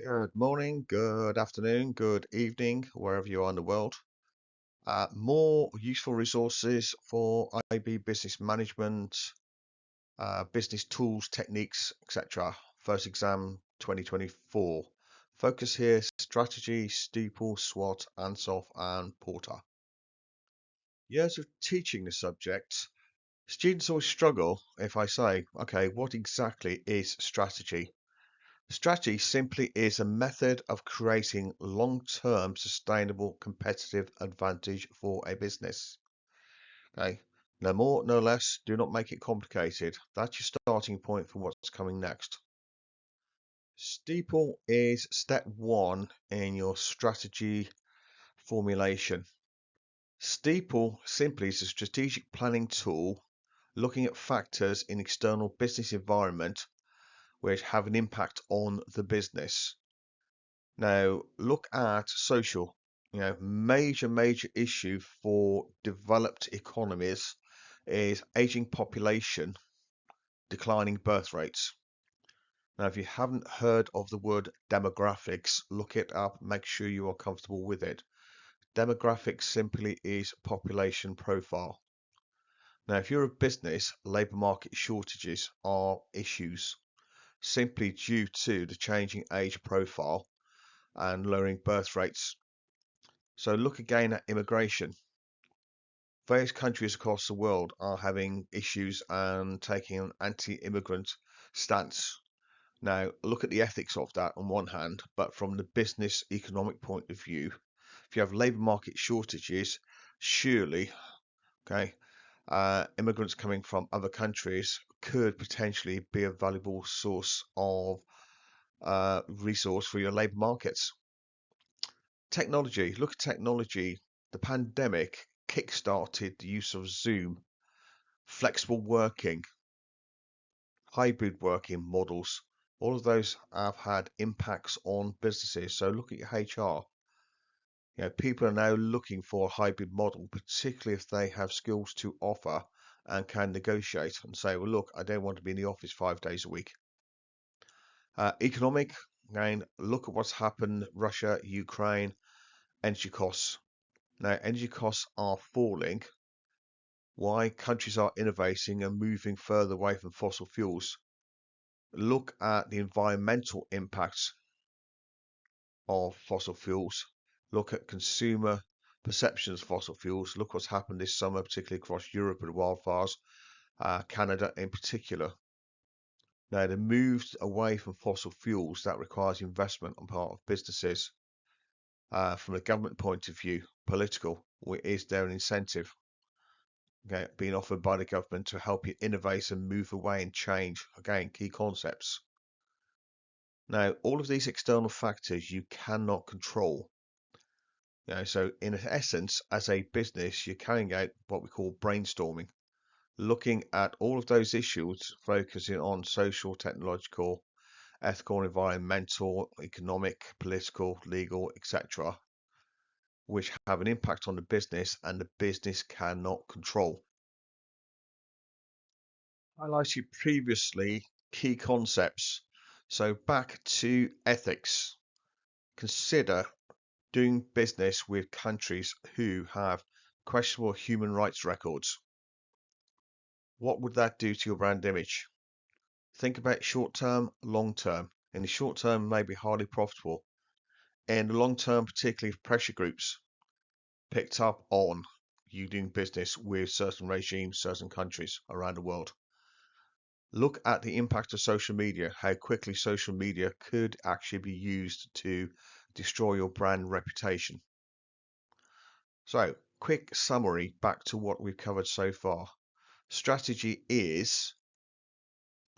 Good morning, good afternoon, good evening, wherever you are in the world. More useful resources for IB business management, business tools, techniques, etc. First exam 2024. Focus here, strategy, Steeple, Swot, Ansoff, and Porter. Years of teaching the subject, students always struggle if I say, okay, what exactly is strategy? Strategy simply is a method of creating long-term sustainable competitive advantage for a business. Okay, no more, no less. Do not make it complicated. That's your starting point for what's coming next. Steeple is step one in your strategy formulation. Steeple simply is a strategic planning tool looking at factors in external business environment which have an impact on the business. Now, look at social. Major issue for developed economies is aging population, declining birth rates. Now, if you haven't heard of the word demographics, look it up, make sure you are comfortable with it. Demographics simply is population profile. Now, if you're a business, labour market shortages are issues simply due to the changing age profile and lowering birth rates. So look again at immigration. Various countries across the world are having issues and taking an anti-immigrant stance. Now, look at the ethics of that on one hand, but from the business economic point of view, if you have labour market shortages, surely, okay, immigrants coming from other countries could potentially be a valuable source of resource for your labour markets. Technology, look at technology. The pandemic kick-started the use of Zoom, flexible working, hybrid working models. All of those have had impacts on businesses. So look at your HR. People are now looking for a hybrid model, particularly if they have skills to offer and can negotiate and say, well, look, I don't want to be in the office 5 days a week. Economic, again, look at what's happened, Russia, Ukraine, energy costs. Now, energy costs are falling. Why? Countries are innovating and moving further away from fossil fuels. Look at the environmental impacts of fossil fuels. Look at consumer perceptions of fossil fuels. Look what's happened this summer, particularly across Europe with the wildfires, Canada in particular. Now, the move away from fossil fuels, that requires investment on part of businesses. From a government point of view, political, is there an incentive being offered by the government to help you innovate and move away and change? Again, key concepts. Now, all of these external factors you cannot control. So in essence, as a business, you're carrying out what we call brainstorming, looking at all of those issues, focusing on social, technological, ethical, environmental, economic, political, legal, etc., which have an impact on the business and the business cannot control. I highlighted previously key concepts. So back to ethics. Consider doing business with countries who have questionable human rights records. What would that do to your brand image? Think about short term, long term. In the short term, it may be highly profitable. In the long term, particularly if pressure groups picked up on you doing business with certain regimes, certain countries around the world. Look at the impact of social media, how quickly social media could actually be used to destroy your brand reputation. So, quick summary back to what we've covered so far. Strategy is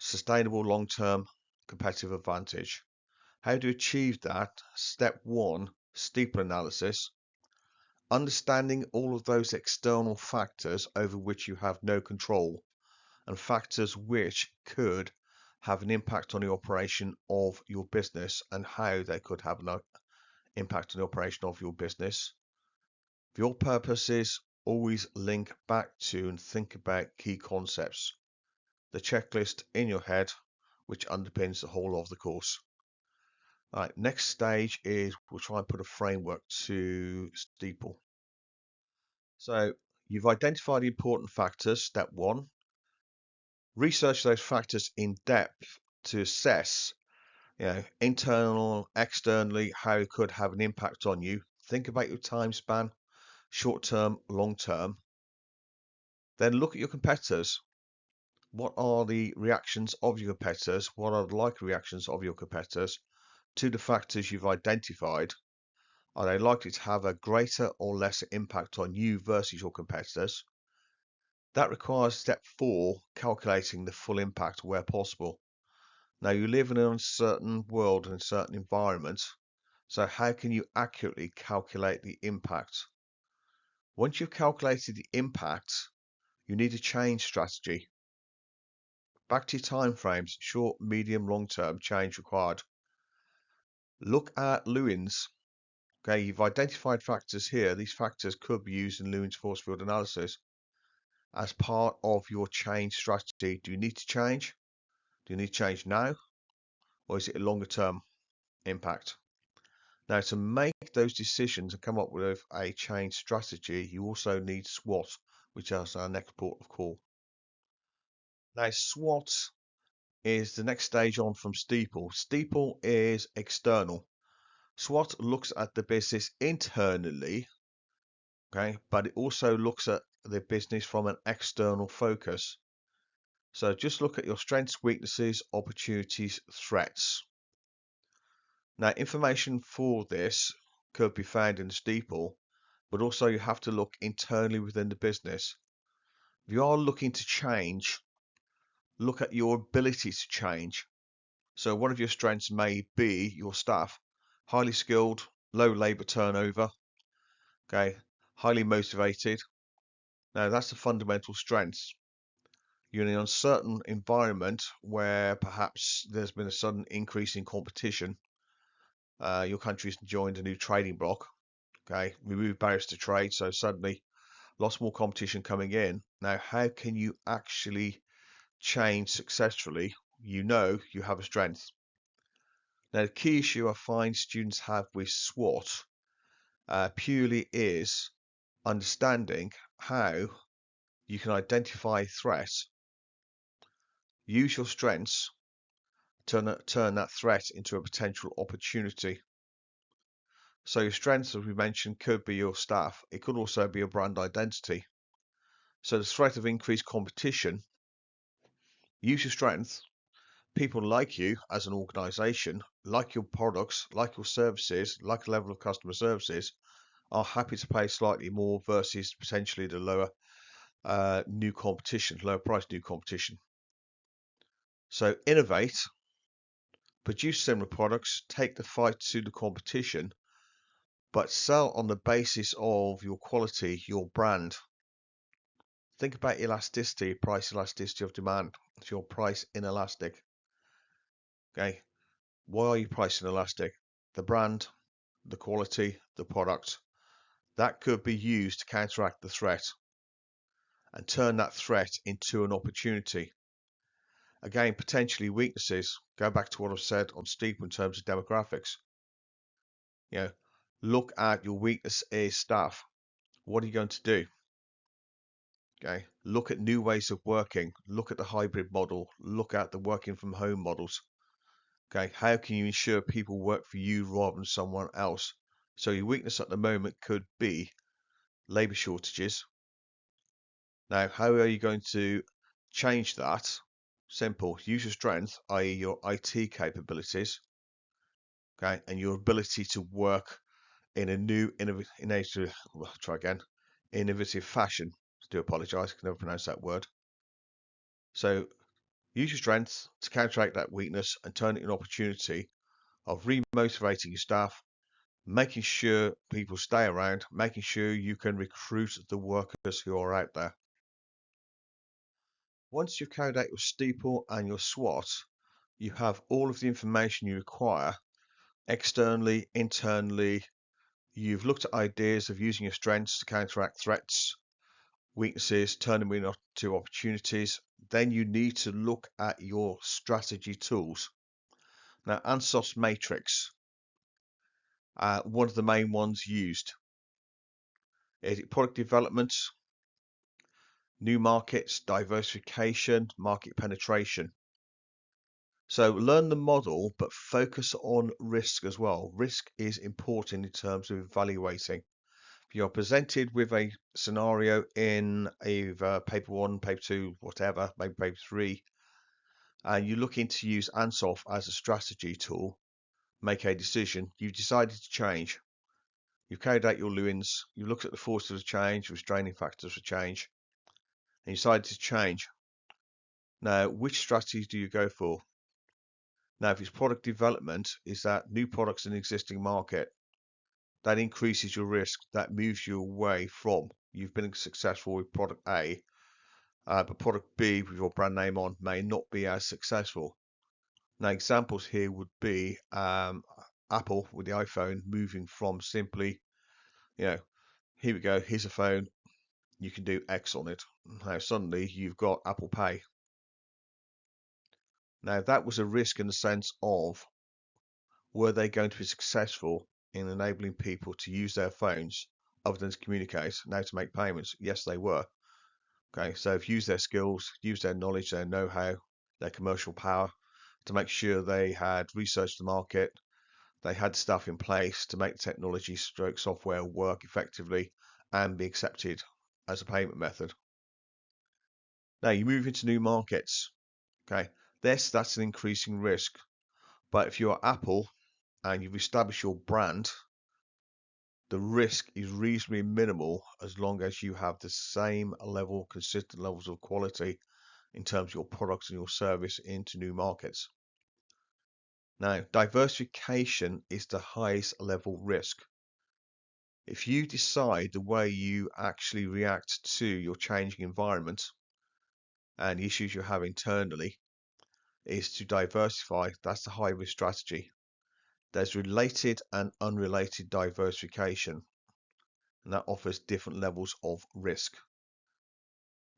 sustainable long-term competitive advantage. How to achieve that? Step one, Steeple analysis. Understanding all of those external factors over which you have no control and factors which could have an impact on the operation of your business and how they could have an impact on the operation of your business. For your purposes, always link back to and think about key concepts, the checklist in your head, which underpins the whole of the course. Right, next stage is we'll try and put a framework to Steeple. So you've identified the important factors, step one. Research those factors in depth to assess, internal, externally, how it could have an impact on you. Think about your time span, short term, long term. Then look at your competitors. What are the reactions of your competitors? What are the likely reactions of your competitors to the factors you've identified? Are they likely to have a greater or lesser impact on you versus your competitors? That requires step four, calculating the full impact where possible. Now, you live in an uncertain world and a certain environment, so how can you accurately calculate the impact? Once you've calculated the impact, you need a change strategy. Back to your time frames, short, medium, long term change required. Look at Lewin's. Okay, you've identified factors here. These factors could be used in Lewin's force field analysis as part of your change strategy. Do you need to change? Do you need to change now? Or is it a longer term impact? Now, to make those decisions and come up with a change strategy, you also need SWOT, which is our next port of call. Now, SWOT is the next stage on from Steeple. Steeple is external. SWOT looks at the business internally, okay, but it also looks at the business from an external focus. So just look at your strengths, weaknesses, opportunities, threats. Now, information for this could be found in the Steeple, but also you have to look internally within the business. If you are looking to change, look at your ability to change. So one of your strengths may be your staff, highly skilled, low labor turnover, okay, highly motivated. Now that's the fundamental strengths. You're in an uncertain environment where perhaps there's been a sudden increase in competition. Your country's joined a new trading bloc. Okay, remove barriers to trade, so suddenly lots more competition coming in. Now, how can you actually change successfully? You know you have a strength. Now, the key issue I find students have with SWOT purely is understanding how you can identify threats, use your strengths, turn that threat into a potential opportunity. So your strengths, as we mentioned, could be your staff. It could also be your brand identity. So the threat of increased competition, use your strengths. People like you as an organization, like your products, like your services, like a level of customer services, are happy to pay slightly more versus potentially the lower new competition, lower price new competition. So innovate, produce similar products, take the fight to the competition, but sell on the basis of your quality, your brand. Think about elasticity, price elasticity of demand. It's your price inelastic. Okay, why are you price inelastic? The brand, the quality, the product. That could be used to counteract the threat and turn that threat into an opportunity. Again, potentially weaknesses. Go back to what I've said on Steeple in terms of demographics. You know, look at your weakness is staff. What are you going to do? Okay, look at new ways of working. Look at the hybrid model. Look at the working from home models. Okay, how can you ensure people work for you rather than someone else? So your weakness at the moment could be labor shortages. Now, how are you going to change that? Simple. Use your strength, i.e. your IT capabilities, okay, and your ability to work in a new, innovative, innovative fashion. I do apologise, I can never pronounce that word. So use your strengths to counteract that weakness and turn it into an opportunity of remotivating your staff, making sure people stay around, making sure you can recruit the workers who are out there. Once you've carried out your Steeple and your SWOT, you have all of the information you require externally, internally. You've looked at ideas of using your strengths to counteract threats, weaknesses, turn them into opportunities. Then you need to look at your strategy tools. Now, Ansoff's matrix, One of the main ones used is it product development, new markets, diversification, market penetration. So learn the model, but focus on risk as well. Risk is important in terms of evaluating. If you're presented with a scenario in either paper one, paper two, whatever, maybe paper three, and you're looking to use Ansoff as a strategy tool, make a decision, you've decided to change. You've carried out your Lewins, you looked at the forces of change, restraining factors for change, and you decided to change. Now, which strategies do you go for? Now, if it's product development, is that new products in the existing market? That increases your risk. That moves you away from, you've been successful with product A, but product B with your brand name on may not be as successful. Now, examples here would be Apple with the iPhone moving from simply, here we go, here's a phone, you can do X on it. Now, suddenly you've got Apple Pay. Now, that was a risk in the sense of, were they going to be successful in enabling people to use their phones other than to communicate, now to make payments? Yes, they were. Okay, so if use their skills, use their knowledge, their know-how, their commercial power to make sure they had researched the market, they had stuff in place to make the technology stroke software work effectively and be accepted as a payment method. Now you move into new markets. Okay, that's an increasing risk. But if you're Apple and you've established your brand, the risk is reasonably minimal as long as you have the same level, consistent levels of quality in terms of your products and your service into new markets. Now, diversification is the highest level risk. If you decide the way you actually react to your changing environment and the issues you have internally is to diversify, that's the high risk strategy. There's related and unrelated diversification, and that offers different levels of risk.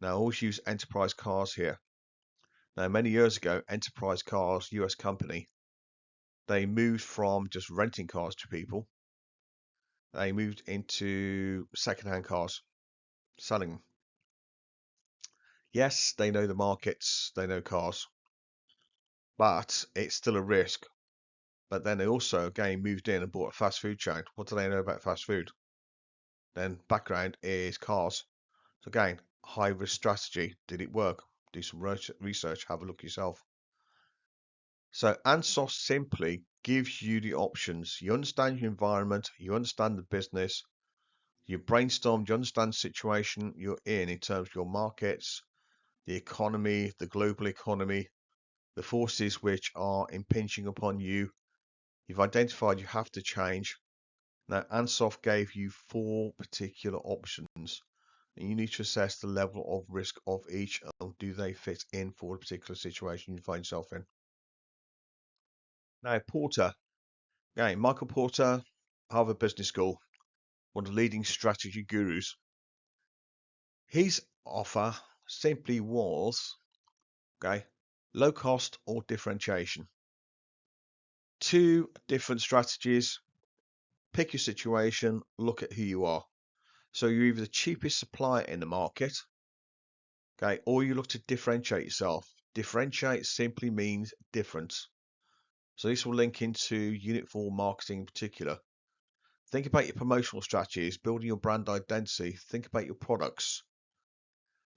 Now, I always use Enterprise Cars here. Now, many years ago, Enterprise Cars, US company, they moved from just renting cars to people. They moved into second-hand cars, selling them. Yes, they know the markets, they know cars, but it's still a risk. But then they also, again, moved in and bought a fast food chain. What do they know about fast food? Then background is cars. So again, high risk strategy. Did it work? Do some research, have a look yourself. So Ansoff simply gives you the options. You understand your environment, you understand the business, you brainstorm, you understand the situation you're in terms of your markets, the economy, the global economy, the forces which are impinging upon you. You've identified you have to change. Now, Ansoff gave you 4 particular options, and you need to assess the level of risk of each, and do they fit in for the particular situation you find yourself in. Now, Porter, again, Michael Porter, Harvard Business School, one of the leading strategy gurus. His offer simply was, okay, low cost or differentiation. 2 different strategies. Pick your situation, look at who you are. So you're either the cheapest supplier in the market, okay, or you look to differentiate yourself. Differentiate simply means difference. So this will link into Unit 4 marketing in particular. Think about your promotional strategies, building your brand identity. Think about your products,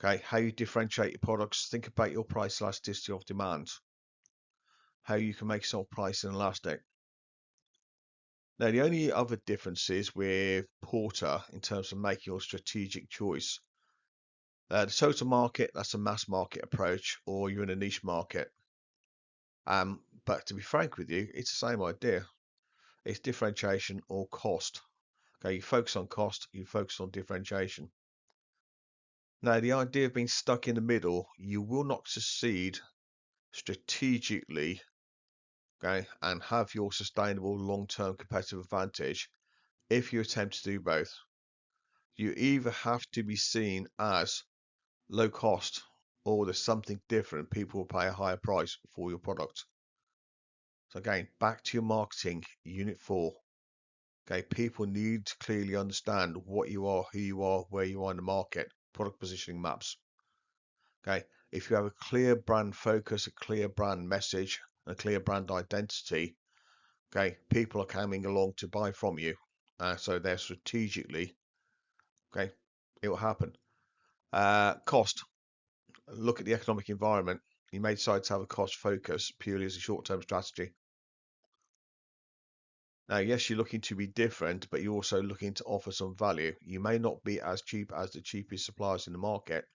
okay, how you differentiate your products. Think about your price elasticity of demand, how you can make yourself price inelastic. Now, the only other differences with Porter in terms of making your strategic choice, the total market, that's a mass market approach, or you're in a niche market. But to be frank with you, it's the same idea. It's differentiation or cost. Okay, you focus on cost, you focus on differentiation. Now, the idea of being stuck in the middle, you will not succeed strategically, okay, and have your sustainable long-term competitive advantage if you attempt to do both. You either have to be seen as low cost, or there's something different. People will pay a higher price for your product. So again, back to your marketing, Unit 4. Okay, people need to clearly understand what you are, who you are, where you are in the market. Product positioning maps. Okay, if you have a clear brand focus, a clear brand message, a clear brand identity, okay, people are coming along to buy from you. So they're strategically, okay, it will happen. Cost. Look at the economic environment. You may decide to have a cost focus purely as a short-term strategy. Now, yes, you're looking to be different, but you're also looking to offer some value. You may not be as cheap as the cheapest suppliers in the market,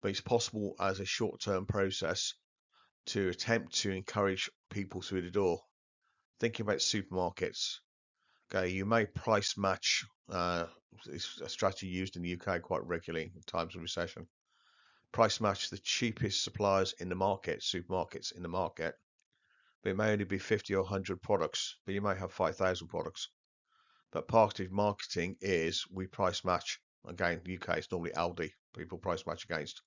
but it's possible as a short-term process to attempt to encourage people through the door. Thinking about supermarkets, okay, you may price match. It's a strategy used in the UK quite regularly in times of recession. Price match the cheapest suppliers in the market, supermarkets in the market, but it may only be 50 or 100 products, but you may have 5,000 products. But targeted marketing is we price match. Again, the UK is normally Aldi, people price match against.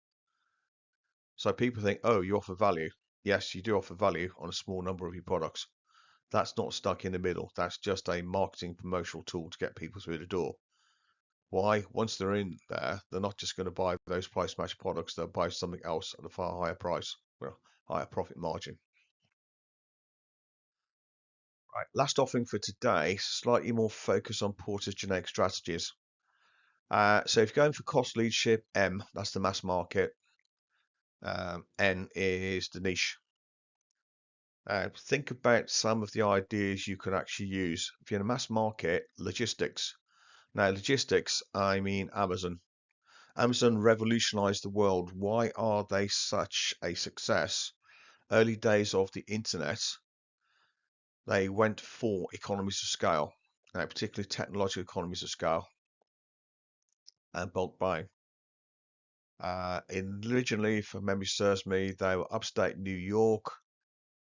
So people think, oh, you offer value. Yes, you do offer value on a small number of your products. That's not stuck in the middle. That's just a marketing promotional tool to get people through the door. Why? Once they're in there, they're not just going to buy those price match products, they'll buy something else at a far higher price, well, higher profit margin. Right, last offering for today, slightly more focus on Porter's generic strategies. So if you're going for cost leadership, M, that's the mass market. N is the niche. Think about some of the ideas you could actually use. If you're in a mass market, logistics. Now, logistics, I mean Amazon. Amazon revolutionized the world. Why are they such a success? Early days of the internet, they went for economies of scale, particularly technological economies of scale and bulk buying. Originally, if memory serves me, they were upstate New York,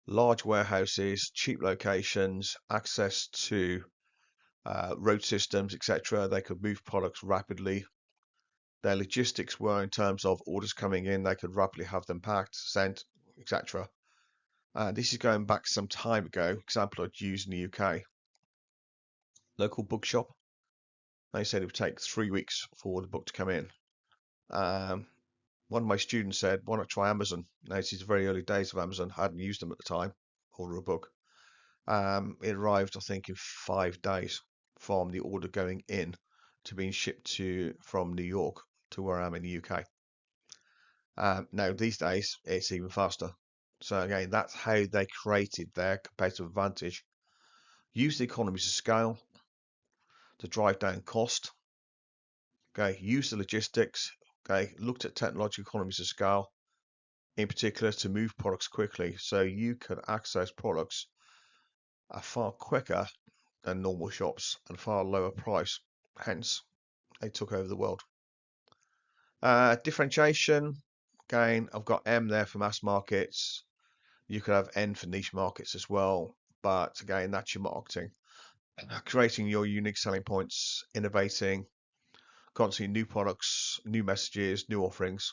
large warehouses, cheap locations, access to road systems, etc. They could move products rapidly. Their logistics were in terms of orders coming in, they could rapidly have them packed, sent, etc. This is going back some time ago. Example I'd use in the UK. Local bookshop. They said it would take 3 weeks for the book to come in. One of my students said, why not try Amazon? Now, this is the very early days of Amazon. I hadn't used them at the time. Order a book. It arrived, I think, in 5 days from the order going in to being shipped from New York to where I'm in the UK. Now, these days, it's even faster. So again, that's how they created their competitive advantage. Use the economies of scale to drive down cost. Okay, use the logistics. Okay, looked at technological economies of scale, in particular to move products quickly, so you could access products at far quicker than normal shops and far lower price. Hence, they took over the world. Differentiation. Again, I've got M there for mass markets. You could have N for niche markets as well, but again, that's your marketing. Creating your unique selling points, innovating, constantly new products, new messages, new offerings.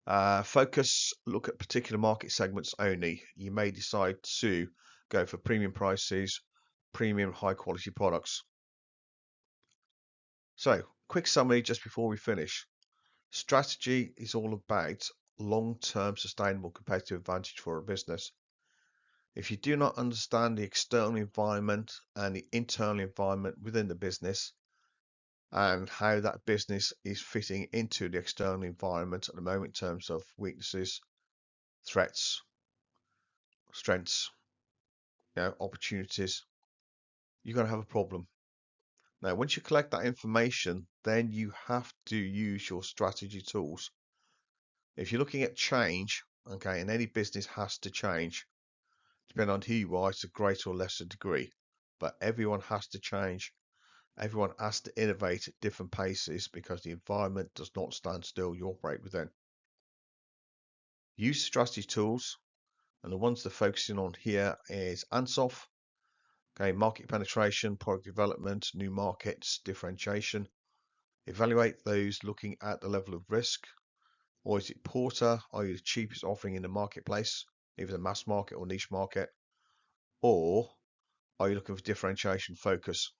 Focus, look at particular market segments only. You may decide to go for premium prices, premium high quality products. So, quick summary just before we finish. Strategy is all about long-term sustainable competitive advantage for a business. If you do not understand the external environment and the internal environment within the business and how that business is fitting into the external environment at the moment in terms of weaknesses, threats, strengths, opportunities, you're going to have a problem. Now, once you collect that information, then you have to use your strategy tools. If you're looking at change, okay, and any business has to change, depending on who you are, it's a greater or lesser degree, but everyone has to change. Everyone has to innovate at different paces because the environment does not stand still, you operate within. Use strategy tools, and the ones they're focusing on here is Ansoff, okay, market penetration, product development, new markets, differentiation. Evaluate those looking at the level of risk. Or is it Porter? Are you the cheapest offering in the marketplace, either the mass market or niche market? Or Are you looking for differentiation focus?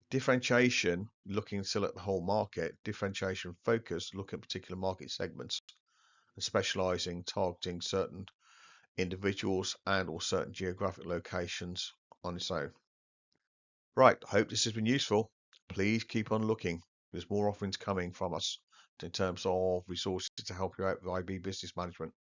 Differentiation, looking still at the whole market. Differentiation focus, looking at particular market segments and specializing, targeting certain individuals and or certain geographic locations on its own. Right, hope this has been useful. Please keep on looking. There's more offerings coming from us in terms of resources to help you out with IB business management.